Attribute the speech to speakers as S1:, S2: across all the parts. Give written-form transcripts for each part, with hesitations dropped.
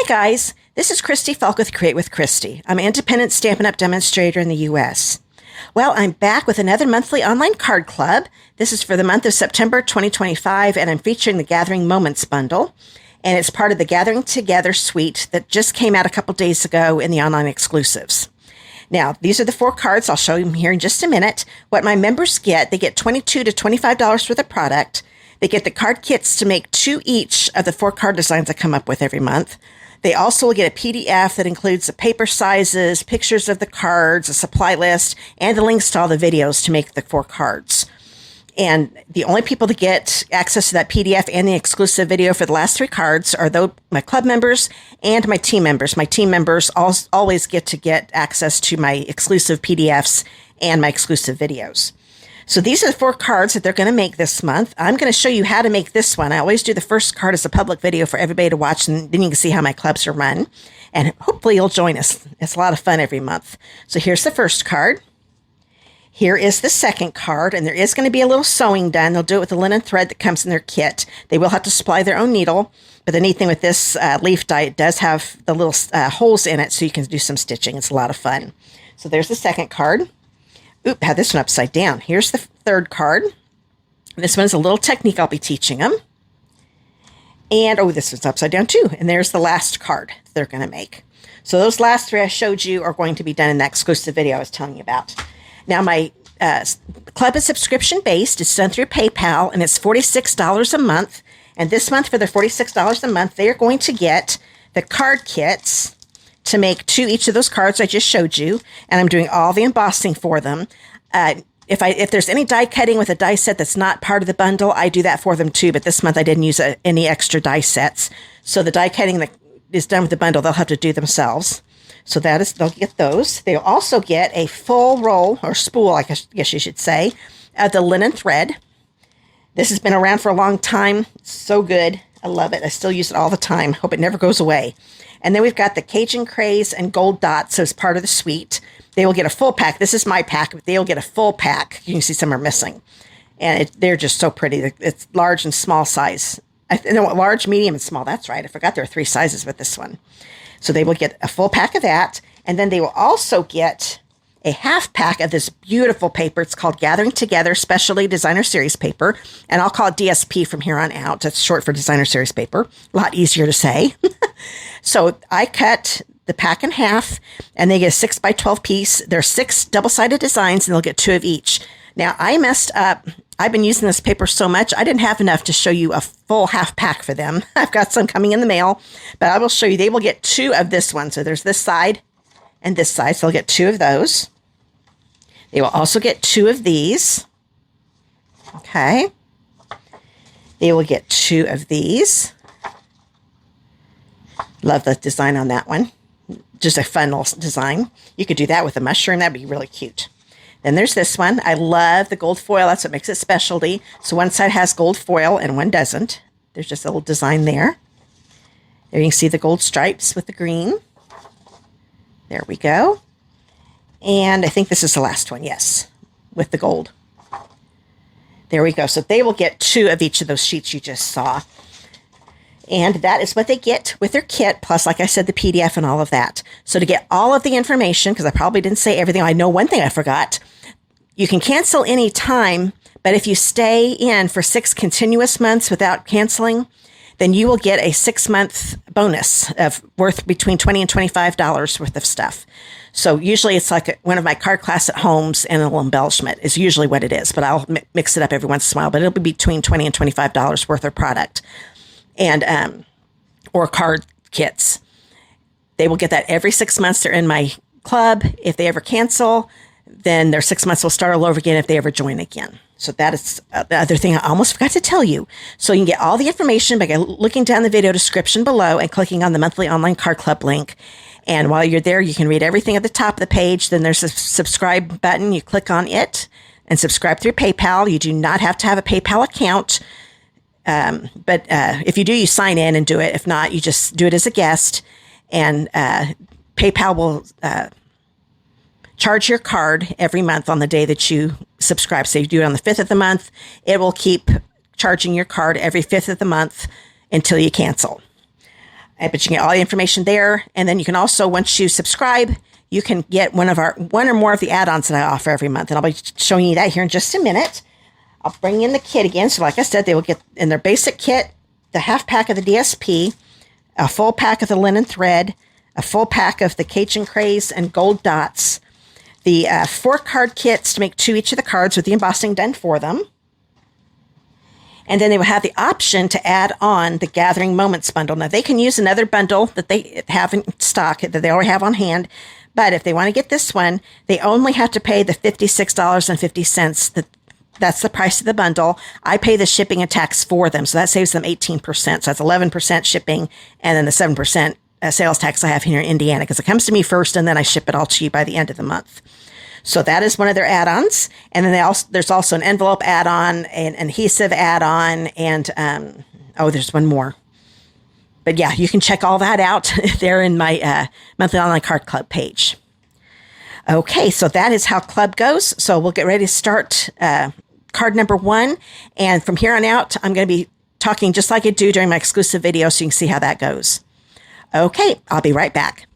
S1: guys, this is Christy Fulk with Create with Christy. I'm an independent Stampin' Up! Demonstrator in the U.S. Well, I'm back with another monthly online card club. This is for the month of September 2025, and I'm featuring the Gathering Moments bundle. And it's part of the Gathering Together suite that just came out a couple days ago in the online exclusives. Now, these are the 4 cards. I'll show them here in just a minute. What my members get, they get $22 to $25 worth of product. They get the card kits to make 2 each of the 4 card designs I come up with every month. They also will get a PDF that includes the paper sizes, pictures of the cards, a supply list, and the links to all the videos to make the 4 cards. And the only people to get access to that PDF and the exclusive video for the last 3 cards are my club members and my team members. My team members always get access to my exclusive PDFs and my exclusive videos. So these are the 4 cards that they're going to make this month. I'm going to show you how to make this one. I always do the first card as a public video for everybody to watch, and then you can see how my clubs are run. And hopefully you'll join us. It's a lot of fun every month. So here's the first card. Here is the second card, and there is going to be a little sewing done. They'll do it with the linen thread that comes in their kit. They will have to supply their own needle, but the neat thing with this leaf die, it does have the little holes in it, so you can do some stitching. It's a lot of fun. So there's the second card. Oop, had this one upside down. Here's the third card. This one's a little technique I'll be teaching them. And, oh, this one's upside down too. And there's the last card they're going to make. So those last 3 I showed you are going to be done in that exclusive video I was telling you about. Now, my club is subscription-based. It's done through PayPal, and it's $46 a month. And this month, for the $46 a month, they are going to get the card kits to make 2 each of those cards I just showed you, and I'm doing all the embossing for them. If there's any die cutting with a die set that's not part of the bundle, I do that for them too, but this month I didn't use any extra die sets. So the die cutting that is done with the bundle, they'll have to do themselves. So they'll get those. They'll also get a full roll, or spool, I guess you should say, of the linen thread. This has been around for a long time. So good. I love it. I still use it all the time. Hope it never goes away. And then we've got the Cajun Craze and Gold Dots as part of the suite. They will get a full pack. This is my pack, but they'll get a full pack. You can see some are missing. And they're just so pretty. It's large and small size. Large, medium, and small. That's right. I forgot there are 3 sizes with this one. So they will get a full pack of that. And then they will also get a half pack of this beautiful paper. It's called Gathering Together Specialty Designer Series paper. And I'll call it DSP from here on out. That's short for Designer Series paper. A lot easier to say. So I cut the pack in half, and they get a 6x12 piece. There are 6 double-sided designs, and they'll get 2 of each. Now, I messed up. I've been using this paper so much, I didn't have enough to show you a full half pack for them. I've got some coming in the mail, but I will show you. They will get 2 of this one. So there's this side and this side. So they'll get 2 of those. They will also get 2 of these. Okay. They will get 2 of these. Love the design on that one. Just a fun little design. You could do that with a mushroom. That'd be really cute. Then there's this one. I love the gold foil. That's what makes it specialty. So one side has gold foil and one doesn't. There's just a little design there. There you can see the gold stripes with the green. There we go. And I think this is the last one. Yes, with the gold. There we go. So they will get 2 of each of those sheets you just saw. And that is what they get with their kit, plus, like I said, the PDF and all of that. So to get all of the information, because I probably didn't say everything, I know one thing I forgot. You can cancel any time, but if you stay in for 6 continuous months without canceling, then you will get a 6-month bonus of worth between $20 and $25 worth of stuff. So usually it's like one of my card class at homes and a little embellishment is usually what it is, but I'll mix it up every once in a while, but it'll be between $20 and $25 worth of product. And or card kits. They will get that every 6 months. They're in my club. If they ever cancel, then their 6 months will start all over again if they ever join again. So that is the other thing I almost forgot to tell you. So you can get all the information by looking down the video description below and clicking on the monthly online card club link. And while you're there, you can read everything at the top of the page. Then there's a subscribe button. You click on it and subscribe through PayPal. You do not have to have a PayPal account. But if you do, you sign in and do it. If not, you just do it as a guest. And PayPal will charge your card every month on the day that you subscribe. So you do it on the 5th of the month. It will keep charging your card every 5th of the month until you cancel. But you can get all the information there. And then you can also, once you subscribe, you can get one or more of the add-ons that I offer every month. And I'll be showing you that here in just a minute. I'll bring in the kit again. So like I said, they will get in their basic kit, the half pack of the DSP, a full pack of the linen thread, a full pack of the Cajun Craze and gold dots, the 4 card kits to make 2 each of the cards with the embossing done for them. And then they will have the option to add on the Gathering Moments bundle. Now, they can use another bundle that they have in stock, that they already have on hand. But if they want to get this one, they only have to pay the $56.50. That's the price of the bundle. I pay the shipping and tax for them, so that saves them 18%. So that's 11% shipping, and then the 7% sales tax I have here in Indiana, because it comes to me first, and then I ship it all to you by the end of the month. So that is one of their add-ons. And then there's also an envelope add-on, an adhesive add-on, and there's one more. But yeah, you can check all that out there in my monthly online card club page. Okay, so that is how club goes. So we'll get ready to start card number 1. And from here on out, I'm going to be talking just like I do during my exclusive video, so you can see how that goes. Okay, I'll be right back.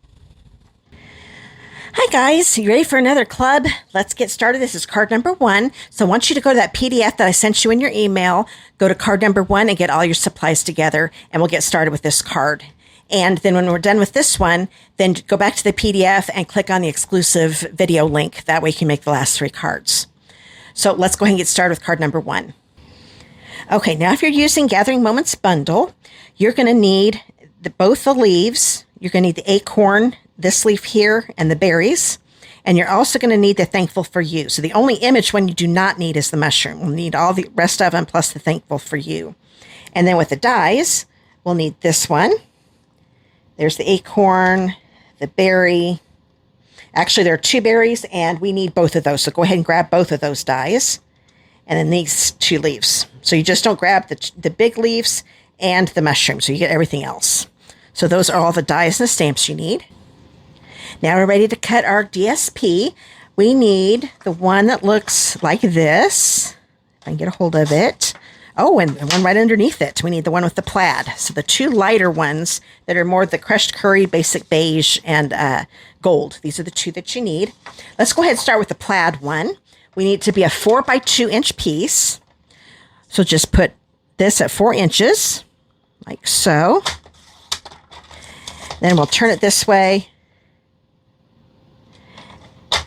S1: Hi guys, you ready for another club? Let's get started. This is card number 1. So I want you to go to that PDF that I sent you in your email, go to card number 1 and get all your supplies together, and we'll get started with this card. And then when we're done with this one, then go back to the PDF and click on the exclusive video link. That way you can make the last 3 cards. So let's go ahead and get started with card number 1. Okay, now if you're using Gathering Moments bundle, you're going to need both the leaves. You're going to need the acorn, this leaf here, and the berries. And you're also going to need the Thankful for You. So the only image one you do not need is the mushroom. We'll need all the rest of them plus the Thankful for You. And then with the dies, we'll need this one. There's the acorn, the berry. Actually, there are 2 berries, and we need both of those. So go ahead and grab both of those dies. And then these 2 leaves. So you just don't grab the big leaves and the mushroom. So you get everything else. So those are all the dies and the stamps you need. Now we're ready to cut our DSP. We need the one that looks like this. If I can get a hold of it. Oh, and the one right underneath it. We need the one with the plaid. So the 2 lighter ones that are more the crushed curry, basic beige, and gold. These are the 2 that you need. Let's go ahead and start with the plaid one. We need it to be a 4 by 2 inch piece. So just put this at 4 inches, like so. Then we'll turn it this way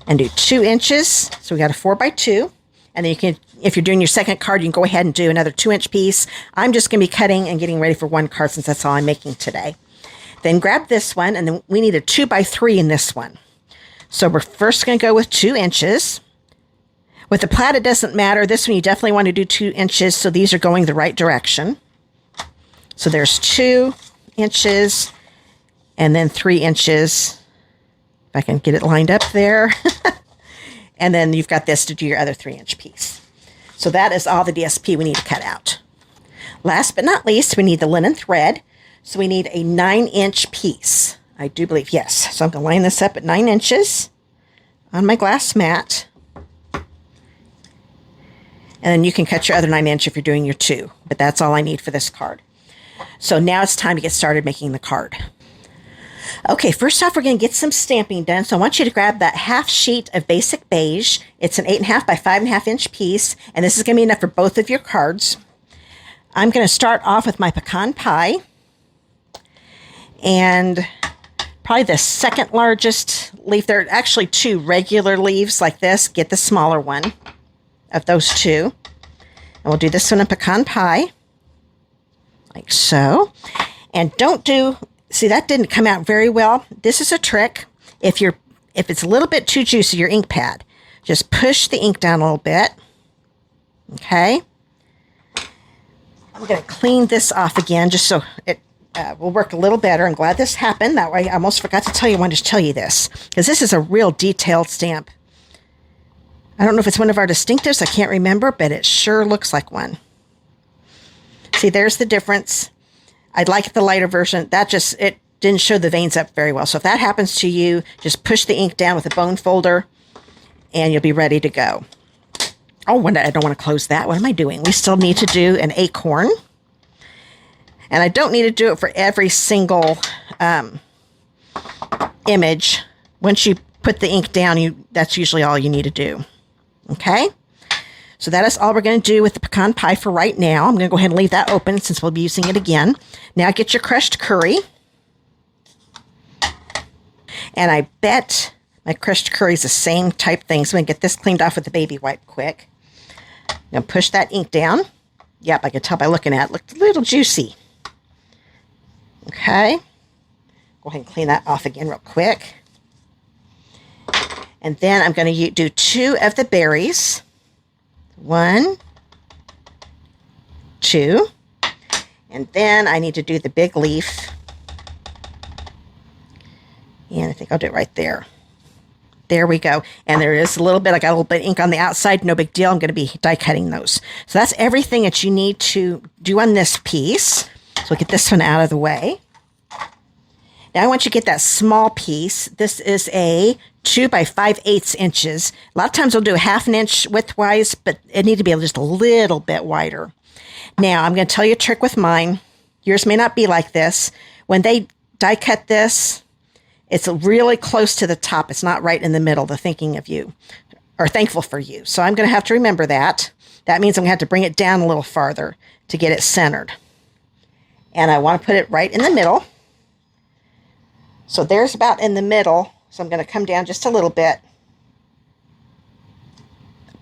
S1: and do 2 inches. So we got a 4 by 2. And then you can, if you're doing your second card, you can go ahead and do another 2 inch piece. I'm just going to be cutting and getting ready for 1 card since that's all I'm making today. Then grab this one, and then we need a 2 by 3 in this one. So we're first going to go with 2 inches. With the plaid, it doesn't matter. This one, you definitely want to do 2 inches, so these are going the right direction. So there's 2 inches, and then 3 inches. If I can get it lined up there. And then you've got this to do your other 3 inch piece. So that is all the DSP we need to cut out. Last but not least, we need the linen thread. So we need a 9 inch piece. I do believe, yes. So I'm going to line this up at 9 inches on my glass mat. And then you can cut your other 9 inch if you're doing your 2. But that's all I need for this card. So now it's time to get started making the card. Okay, first off, we're going to get some stamping done. So I want you to grab that half sheet of basic beige. It's an 8.5 by 5.5 inch piece, and this is going to be enough for both of your cards. I'm going to start off with my pecan pie, and probably the second largest leaf. There are actually 2 regular leaves like this. Get the smaller one of those 2. And we'll do this one in pecan pie, like so. And don't do... See, that didn't come out very well. This is a trick. If it's a little bit too juicy, your ink pad, just push the ink down a little bit. Okay. I'm going to clean this off again just so it will work a little better. I'm glad this happened. That way, I almost forgot to tell you. I wanted to tell you this because this is a real detailed stamp. I don't know if it's one of our distinctives. I can't remember, but it sure looks like one. See, there's the difference. I'd like the lighter version. It didn't show the veins up very well. So if that happens to you, just push the ink down with a bone folder and you'll be ready to go. Oh, I don't want to close that. What am I doing? We still need to do an acorn. And I don't need to do it for every single image. Once you put the ink down, that's usually all you need to do. Okay? So that is all we're going to do with the pecan pie for right now. I'm going to go ahead and leave that open since we'll be using it again. Now get your crushed curry. And I bet my crushed curry is the same type thing. So I'm going to get this cleaned off with the baby wipe quick. I'm going to push that ink down. Yep, I can tell by looking at it. Looked a little juicy. Okay. Go ahead and clean that off again real quick. And then I'm going to do 2 of the berries. 1, 2. And then I need to do the big leaf. And I think I'll do it right there. There we go. And there is a little bit, I got a little bit of ink on the outside. No big deal. I'm going to be die cutting those. So that's everything that you need to do on this piece. So we'll get this one out of the way. Now I want you to get that small piece. This is a 2 by 5/8 inches. A lot of times I'll do a 1/2 inch widthwise, but it needs to be just a little bit wider. Now I'm going to tell you a trick with mine. Yours may not be like this. When they die cut this, it's really close to the top. It's not right in the middle. They're thinking of you or thankful for you. So I'm going to have to remember that. That means I'm going to have to bring it down a little farther to get it centered. And I want to put it right in the middle. So there's about in the middle. So I'm going to come down just a little bit.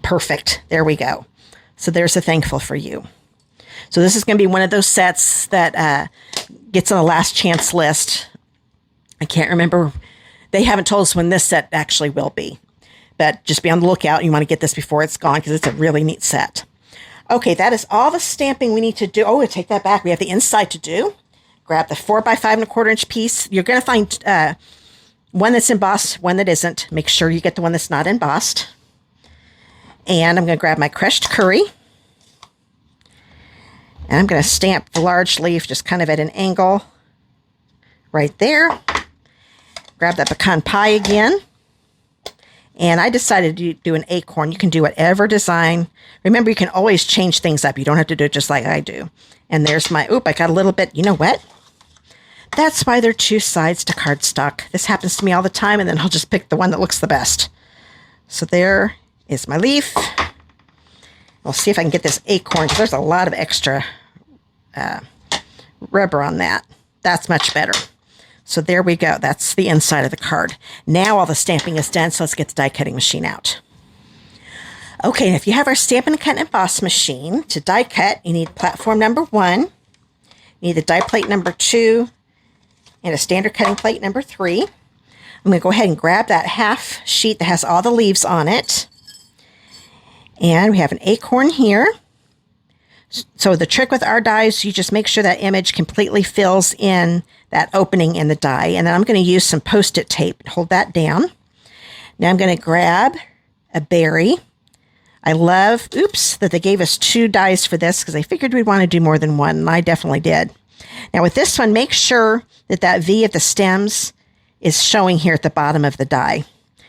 S1: Perfect. There we go. So there's a thankful for you. So this is going to be one of those sets that gets on the last chance list. I can't remember. They haven't told us when this set actually will be. But just be on the lookout. You want to get this before it's gone because it's a really neat set. Okay, that is all the stamping we need to do. Oh, we'll take that back. We have the inside to do. Grab the 4 by 5¼ inch piece. You're going to find one that's embossed, one that isn't. Make sure you get the one that's not embossed. And I'm going to grab my crushed curry. And I'm going to stamp the large leaf just kind of at an angle right there. Grab that pecan pie again. And I decided to do an acorn. You can do whatever design. Remember, you can always change things up. You don't have to do it just like I do. And there's my, I got a little bit, you know what? That's why there are 2 sides to cardstock. This happens to me all the time, and then I'll just pick the one that looks the best. So there is my leaf. We'll see if I can get this acorn, because there's a lot of extra rubber on that. That's much better. So there we go. That's the inside of the card. Now all the stamping is done, so let's get the die cutting machine out. Okay, and if you have our Stampin' Cut and Emboss machine, to die cut, you need platform number 1, you need the die plate number 2, and a standard cutting plate number 3. I'm going to go ahead and grab that half sheet that has all the leaves on it. And we have an acorn here. So the trick with our dies, you just make sure that image completely fills in that opening in the die. And then I'm going to use some Post-it tape. Hold that down. Now I'm going to grab a berry. I love, that they gave us 2 dies for this because I figured we'd want to do more than one, and I definitely did. Now with this one, make sure that that V of the stems is showing here at the bottom of the die.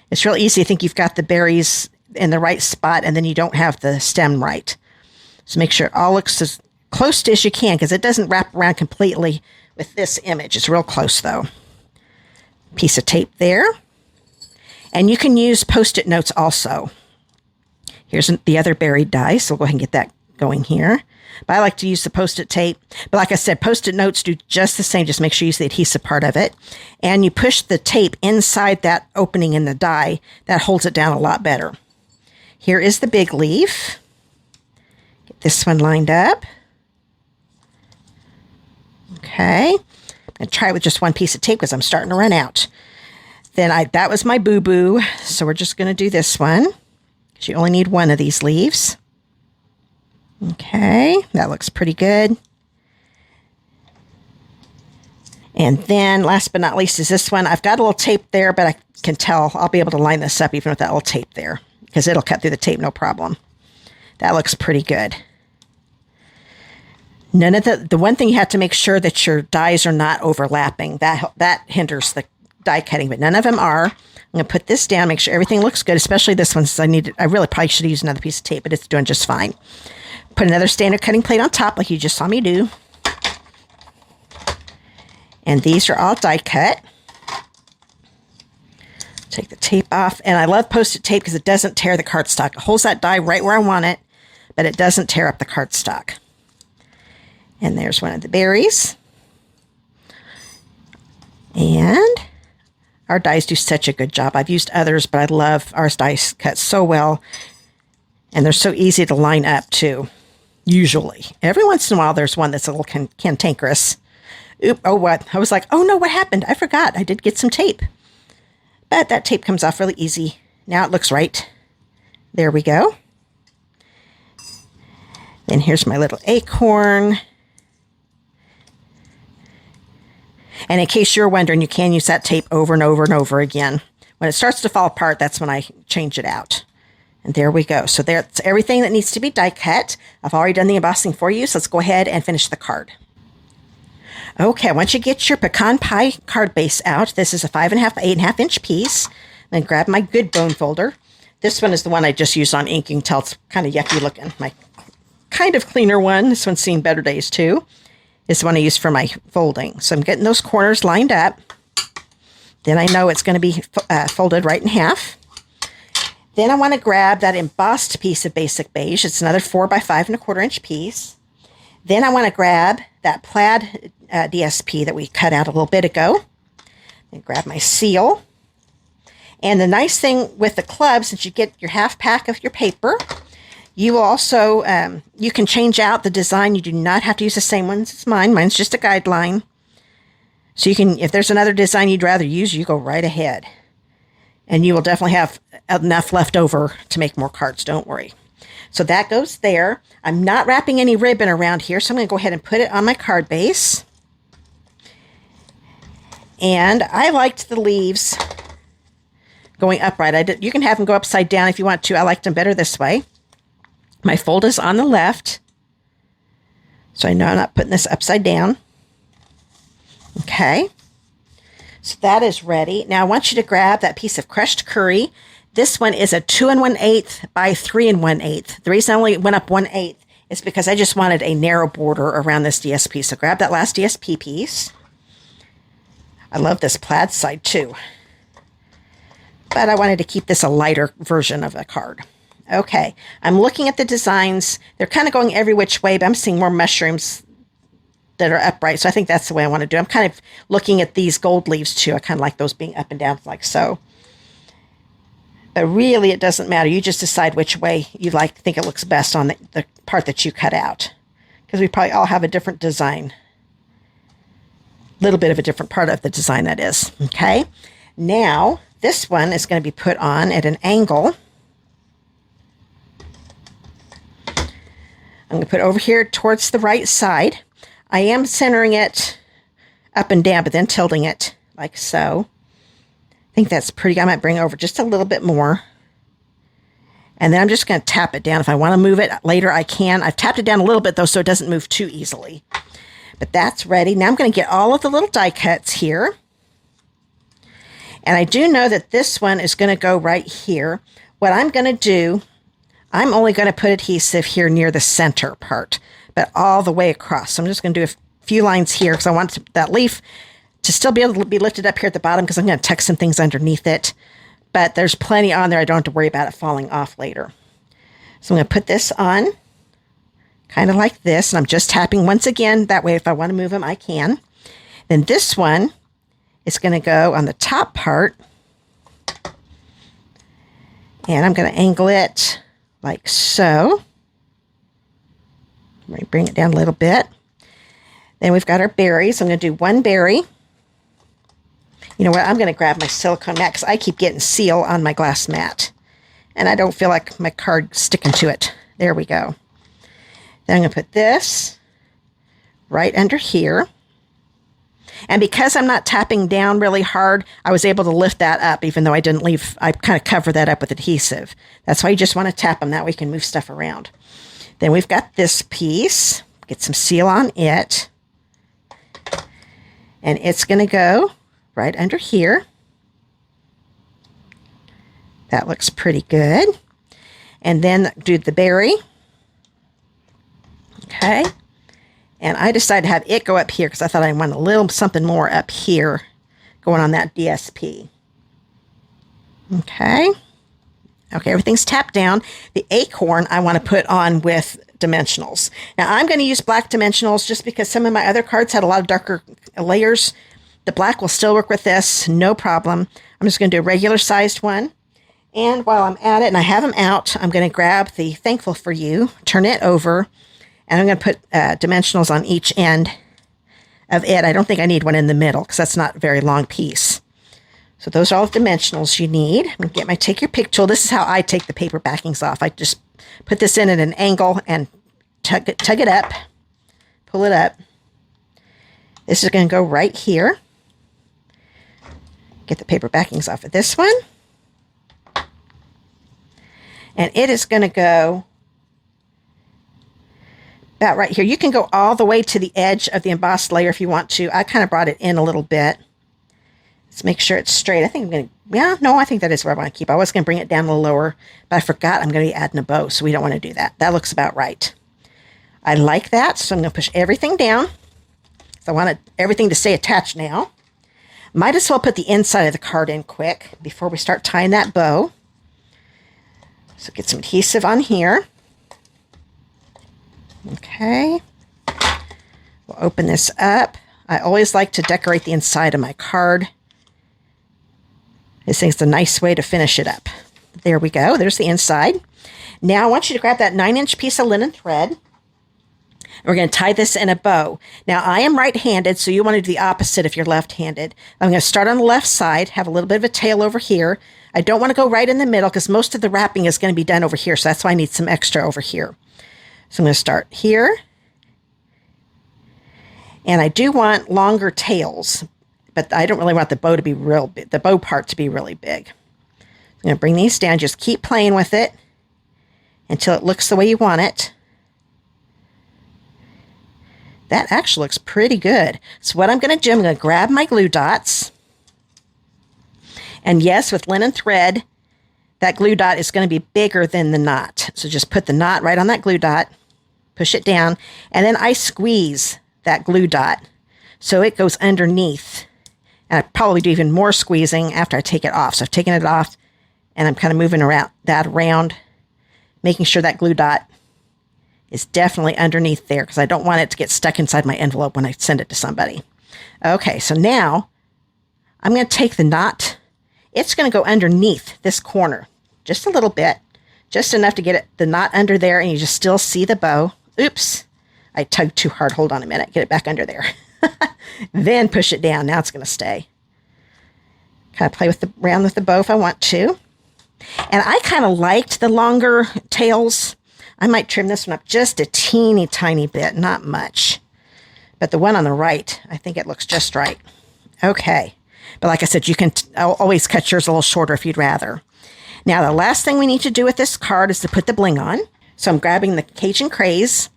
S1: It's real easy to think you've got the berries in the right spot and then you don't have the stem right. So make sure it all looks as close as you can because it doesn't wrap around completely with this image. It's real close though. Piece of tape there. And you can use Post-it notes also. Here's the other buried die, so we'll go ahead and get that going here. But I like to use the Post-it tape. But like I said, Post-it notes do just the same. Just make sure you use the adhesive part of it. And you push the tape inside that opening in the die. That holds it down a lot better. Here is the big leaf. Get this one lined up. Okay. I'm going to try it with just one piece of tape because I'm starting to run out. Then that was my boo-boo. So we're just going to do this one. Because you only need one of these leaves. Okay, that looks pretty good. And then last but not least is this one. I've got a little tape there, but I can tell I'll be able to line this up even with that little tape there because it'll cut through the tape no problem. That looks pretty good. None of the one thing you have to make sure that your dies are not overlapping. That hinders the die cutting, but none of them are. I'm going to put this down, make sure everything looks good, especially this one since I really probably should have used another piece of tape, but it's doing just fine. Put another standard cutting plate on top like you just saw me do. And these are all die cut. Take the tape off. And I love Post-it tape because it doesn't tear the cardstock. It holds that die right where I want it, but it doesn't tear up the cardstock. And there's one of the berries. And our dies do such a good job. I've used others, but I love our dies cut so well. And they're so easy to line up too, usually. Every once in a while, there's one that's a little cantankerous. Oop, oh, what? I was like, oh no, what happened? I forgot. I did get some tape. But that tape comes off really easy. Now it looks right. There we go. Then here's my little acorn. And in case you're wondering, you can use that tape over and over and over again. When it starts to fall apart, that's when I change it out. And there we go. So that's everything that needs to be die cut. I've already done the embossing for you, so let's go ahead and finish the card. Okay, once you get your pecan pie card base out, this is a 5.5 by 8.5 inch piece. Then grab my good bone folder. This one is the one I just used on ink. You can tell it's kind of yucky looking. My kind of cleaner one. This one's seen better days too. Is the one I use for my folding. So I'm getting those corners lined up. Then I know it's going to be folded right in half. Then I want to grab that embossed piece of basic beige. It's another 4 by 5.25 inch piece. Then I want to grab that plaid DSP that we cut out a little bit ago. And grab my seal. And the nice thing with the club, since you get your half pack of your paper, you will also, you can change out the design. You do not have to use the same ones as mine. Mine's just a guideline. So you can, if there's another design you'd rather use, you go right ahead. And you will definitely have enough left over to make more cards. Don't worry. So that goes there. I'm not wrapping any ribbon around here, so I'm going to go ahead and put it on my card base. And I liked the leaves going upright. You can have them go upside down if you want to. I liked them better this way. My fold is on the left, so I know I'm not putting this upside down. Okay, so that is ready. Now I want you to grab that piece of crushed curry. This one is a 2 1/8 by 3 1/8. The reason I only went up 1/8 is because I just wanted a narrow border around this DSP. So grab that last DSP piece. I love this plaid side too, but I wanted to keep this a lighter version of a card. Okay, I'm looking at the designs. They're kind of going every which way, but I'm seeing more mushrooms that are upright. So I think that's the way I want to do it. I'm kind of looking at these gold leaves too. I kind of like those being up and down like so. But really, it doesn't matter. You just decide which way you think it looks best on the part that you cut out. Because we probably all have a different design. A little bit of a different part of the design, that is. Okay, now this one is going to be put on at an angle. I'm going to put it over here towards the right side. I am centering it up and down, but then tilting it like so. I think that's pretty good. I might bring it over just a little bit more. And then I'm just going to tap it down. If I want to move it later, I can. I've tapped it down a little bit, though, so it doesn't move too easily. But that's ready. Now I'm going to get all of the little die cuts here. And I do know that this one is going to go right here. What I'm going to do, I'm only going to put adhesive here near the center part, but all the way across. So I'm just going to do a few lines here because I want that leaf to still be able to be lifted up here at the bottom because I'm going to tuck some things underneath it. But there's plenty on there. I don't have to worry about it falling off later. So I'm going to put this on kind of like this. And I'm just tapping once again. That way, if I want to move them, I can. Then this one is going to go on the top part. And I'm going to angle it like so. Let me bring it down a little bit. Then we've got our berries. I'm going to do one berry. You know what? I'm going to grab my silicone mat because I keep getting seal on my glass mat. And I don't feel like my card sticking to it. There we go. Then I'm going to put this right under here. And because I'm not tapping down really hard, I was able to lift that up even though I didn't leave. I kind of covered that up with adhesive. That's why you just want to tap them. That way you can move stuff around. Then we've got this piece. Get some seal on it. And it's going to go right under here. That looks pretty good. And then do the berry. Okay. And I decided to have it go up here because I thought I wanted a little something more up here going on that DSP. Okay. Okay, everything's tapped down. The acorn I want to put on with dimensionals. Now, I'm going to use black dimensionals just because some of my other cards had a lot of darker layers. The black will still work with this, no problem. I'm just going to do a regular sized one. And while I'm at it and I have them out, I'm going to grab the Thankful for You, turn it over, and I'm going to put dimensionals on each end of it. I don't think I need one in the middle because that's not a very long piece. So those are all the dimensionals you need. I'm going to get my Take Your Pick tool. This is how I take the paper backings off. I just put this in at an angle and tug it up, pull it up. This is going to go right here. Get the paper backings off of this one. And it is going to go about right here. You can go all the way to the edge of the embossed layer if you want to. I kind of brought it in a little bit. Let's make sure it's straight. I think I'm going to, yeah, no, I think that is where I want to keep. I was going to bring it down a little lower, but I forgot I'm going to be adding a bow, so we don't want to do that. That looks about right. I like that, so I'm going to push everything down. So I want everything to stay attached now. Might as well put the inside of the card in quick before we start tying that bow. So get some adhesive on here. Okay. We'll open this up. I always like to decorate the inside of my card. This thing's a nice way to finish it up. There we go. There's the inside. Now I want you to grab that 9-inch piece of linen thread. We're going to tie this in a bow. Now I am right-handed, so you want to do the opposite if you're left-handed. I'm going to start on the left side, have a little bit of a tail over here. I don't want to go right in the middle because most of the wrapping is going to be done over here, so that's why I need some extra over here. So I'm going to start here. And I do want longer tails, but I don't really want the bow to be real big, the bow part to be really big. I'm going to bring these down, just keep playing with it until it looks the way you want it. That actually looks pretty good. So what I'm going to do, I'm going to grab my glue dots. And yes, with linen thread, that glue dot is going to be bigger than the knot. So just put the knot right on that glue dot, push it down, and then I squeeze that glue dot so it goes underneath. And I probably do even more squeezing after I take it off. So I've taken it off, and I'm kind of moving around, making sure that glue dot is definitely underneath there because I don't want it to get stuck inside my envelope when I send it to somebody. Okay, so now I'm going to take the knot. It's going to go underneath this corner just a little bit, just enough to get the knot under there, and you just still see the bow. Oops, I tugged too hard. Hold on a minute. Get it back under there. Then push it down. Now it's going to stay. Kind of play around with the bow if I want to. And I kind of liked the longer tails. I might trim this one up just a teeny tiny bit, not much. But the one on the right, I think it looks just right. Okay. But like I said, you can always cut yours a little shorter if you'd rather. Now, the last thing we need to do with this card is to put the bling on. So I'm grabbing the Cajun Craze.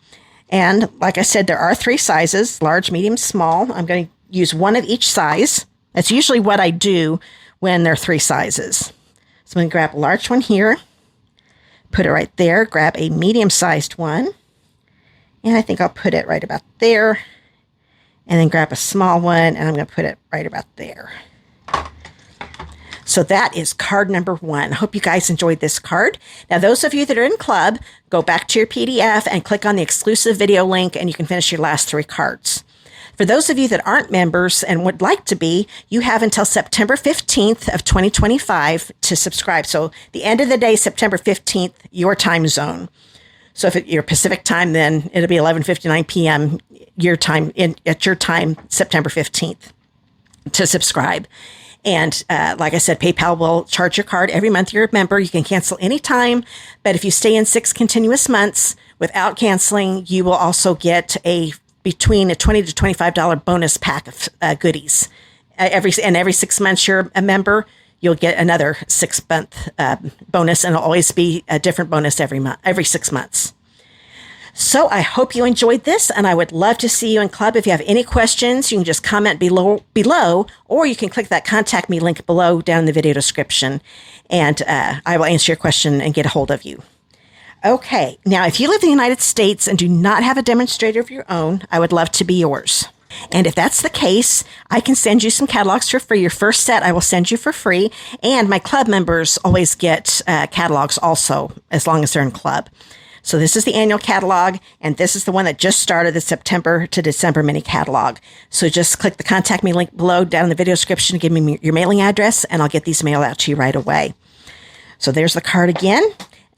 S1: And like I said, there are 3 sizes, large, medium, small. I'm going to use one of each size. That's usually what I do when there are 3 sizes. So I'm going to grab a large one here, put it right there, grab a medium-sized one, and I think I'll put it right about there, and then grab a small one, and I'm going to put it right about there. So that is card number 1. I hope you guys enjoyed this card. Now, those of you that are in club, go back to your PDF and click on the exclusive video link, and you can finish your last 3 cards. For those of you that aren't members and would like to be, you have until September 15th of 2025 to subscribe. So the end of the day, September 15th, your time zone. So if you're Pacific time, then it'll be 11:59 p.m. your time at your time, September 15th, to subscribe. And like I said, PayPal will charge your card every month you're a member. You can cancel anytime, but if you stay in 6 continuous months without canceling, you will also get between a $20 to $25 bonus pack of goodies. Every 6 months you're a member, you'll get another 6-month bonus, and it'll always be a different bonus every 6 months. So I hope you enjoyed this, and I would love to see you in club. If you have any questions, you can just comment below, or you can click that contact me link below down in the video description, and I will answer your question and get a hold of you. Okay, now if you live in the United States and do not have a demonstrator of your own, I would love to be yours. And if that's the case, I can send you some catalogs for free. Your first set I will send you for free. And my club members always get catalogs also, as long as they're in club. So this is the annual catalog, and this is the one that just started, the September to December mini catalog. So just click the contact me link below down in the video description, give me your mailing address, and I'll get these mailed out to you right away. So there's the card again.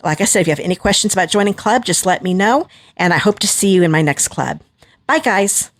S1: Like I said, if you have any questions about joining club, just let me know, and I hope to see you in my next club. Bye, guys.